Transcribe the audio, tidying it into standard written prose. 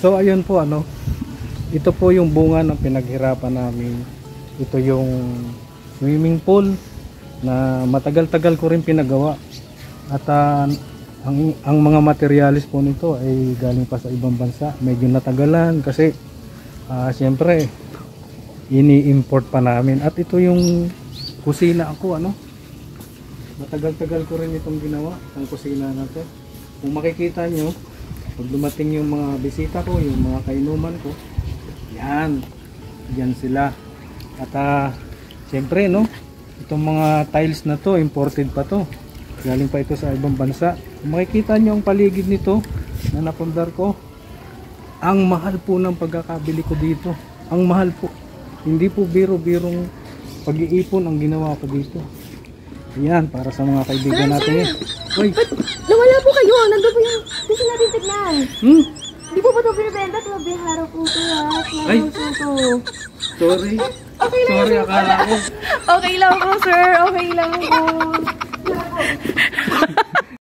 So ayun po ano, ito po yung bunga ng pinaghirapan namin. Ito yung swimming pool na matagal-tagal ko rin pinagawa. At ang mga materialis po nito ay galing pa sa ibang bansa. Medyo natagalan kasi siyempre ini-import pa namin. At ito yung kusina ako ano. Matagal-tagal ko rin itong ginawa, ang kusina na to. Kung makikita nyo, pag dumating yung mga bisita ko, yung mga kainuman ko, yan sila. At siyempre no, itong mga tiles na to, imported pa to. Galing pa ito sa ibang bansa. Kung makikita nyo ang paligid nito na napundar ko, ang mahal po ng pagkakabili ko dito. Ang mahal po. Hindi po biro-birong pag-iipon ang ginawa ko dito. Yan, para sa mga kaibigan natin. Uy! Nawala po kayo. Nandun po yung gusto natin tignan. Hindi po ba ito binibenta? Ito bihara po ito ha. Ay! Sorry. Okay lang. Sorry, akala ko. Okay lang po sir. Okay lang po.